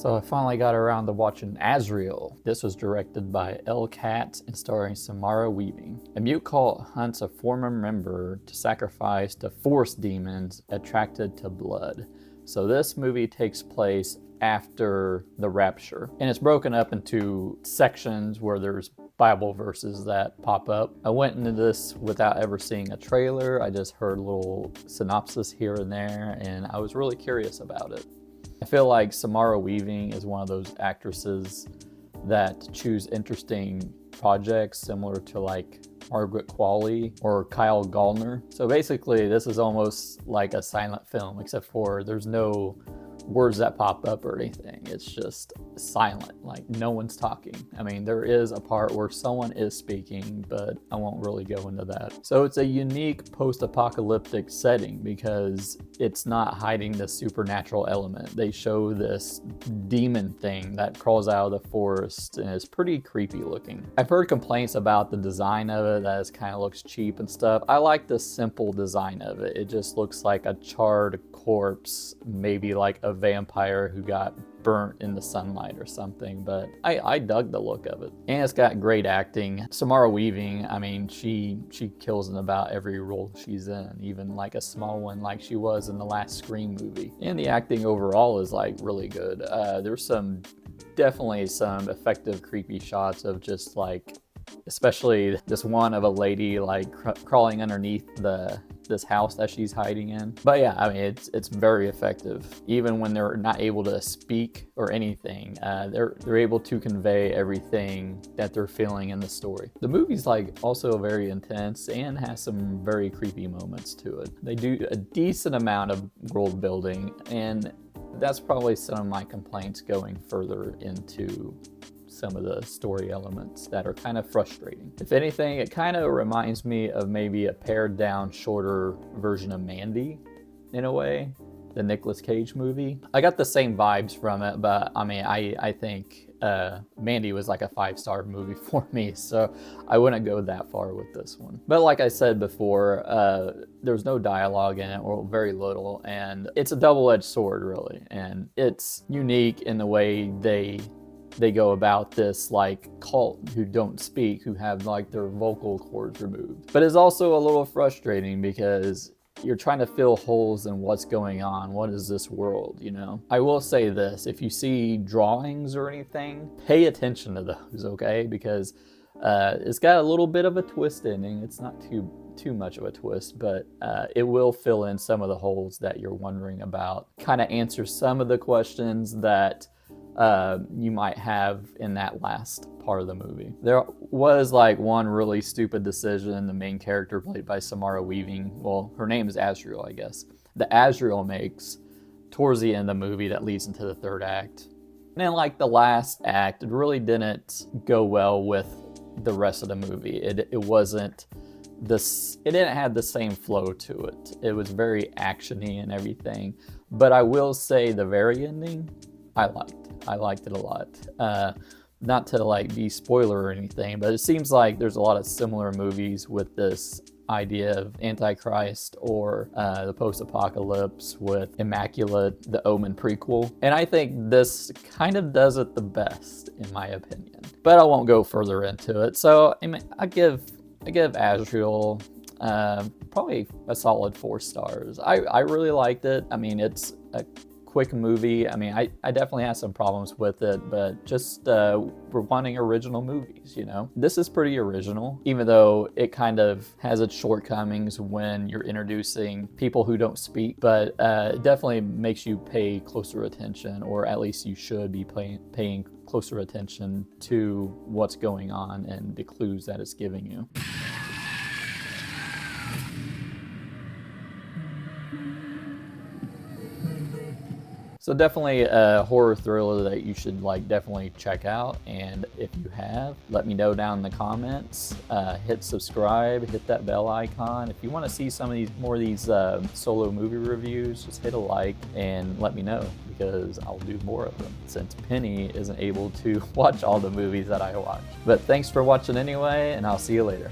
So I finally got around to watching Azrael. This was directed by Katz and starring Samara Weaving. A mute cult hunts a former member to sacrifice to force demons attracted to blood. So this movie takes place after the rapture, and it's broken up into sections where there's Bible verses that pop up. I went into this without ever seeing a trailer. I just heard a little synopsis here and there, and I was really curious about it. I feel like Samara Weaving is one of those actresses that choose interesting projects similar to like Margaret Qualley or Kyle Gallner. So basically this is almost like a silent film, except for there's no words that pop up or anything. It's just silent, like no one's talking. I mean, there is a part where someone is speaking, but I won't really go into that. So it's a unique post-apocalyptic setting because it's not hiding the supernatural element. They show this demon thing that crawls out of the forest and is pretty creepy looking. I've heard complaints about the design of it, that it kind of looks cheap and stuff. I like the simple design of it. It just looks like a charred corpse, maybe like a vampire who got burnt in the sunlight or something, but I dug the look of it. And it's got great acting. Samara Weaving, I mean, she kills in about every role she's in, even like a small one like she was in the last Scream movie. And the acting overall is like really good. There's definitely some effective creepy shots of just like, especially this one of a lady like crawling underneath this house that she's hiding in. But yeah, I mean, it's very effective. Even when they're not able to speak or anything, they're able to convey everything that they're feeling in the story. The movie's like also very intense and has some very creepy moments to it. They do a decent amount of world building, and that's probably some of my complaints going further into some of the story elements that are kind of frustrating. If anything, it kind of reminds me of maybe a pared down, shorter version of Mandy in a way, the Nicolas Cage movie. I got the same vibes from it, but I mean, I think Mandy was like a 5-star movie for me, so I wouldn't go that far with this one. But like I said before, there's no dialogue in it, or very little, and it's a double-edged sword really, and it's unique in the way they go about this like cult who don't speak, who have like their vocal cords removed. But it's also a little frustrating because you're trying to fill holes in what's going on. What is this world, you know? I will say this, if you see drawings or anything, pay attention to those, okay? Because it's got a little bit of a twist ending. It's not too much of a twist, but it will fill in some of the holes that you're wondering about, kind of answer some of the questions that you might have in that last part of the movie. There was like one really stupid decision the main character, played by Samara Weaving, well, her name is Azrael, I guess, that Azrael makes towards the end of the movie that leads into the third act. And then like the last act, it really didn't go well with the rest of the movie. It didn't have the same flow to it. It was very actiony and everything. But I will say the very ending, I liked it a lot. Not to like be spoiler or anything, but it seems like there's a lot of similar movies with this idea of Antichrist or the post-apocalypse with Immaculate, the Omen prequel. And I think this kind of does it the best, in my opinion. But I won't go further into it. So I mean, I give Azrael probably a solid 4 stars. I really liked it. I mean, it's a quick movie. I mean, I definitely have some problems with it, but just we're wanting original movies, you know? This is pretty original, even though it kind of has its shortcomings when you're introducing people who don't speak, but it definitely makes you pay closer attention, or at least you should be paying closer attention to what's going on and the clues that it's giving you. So definitely a horror thriller that you should like definitely check out. And if you have, let me know down in the comments. Hit subscribe, hit that bell icon. If you want to see some of more of these solo movie reviews, just hit a like and let me know, because I'll do more of them since Penny isn't able to watch all the movies that I watch. But thanks for watching anyway, and I'll see you later.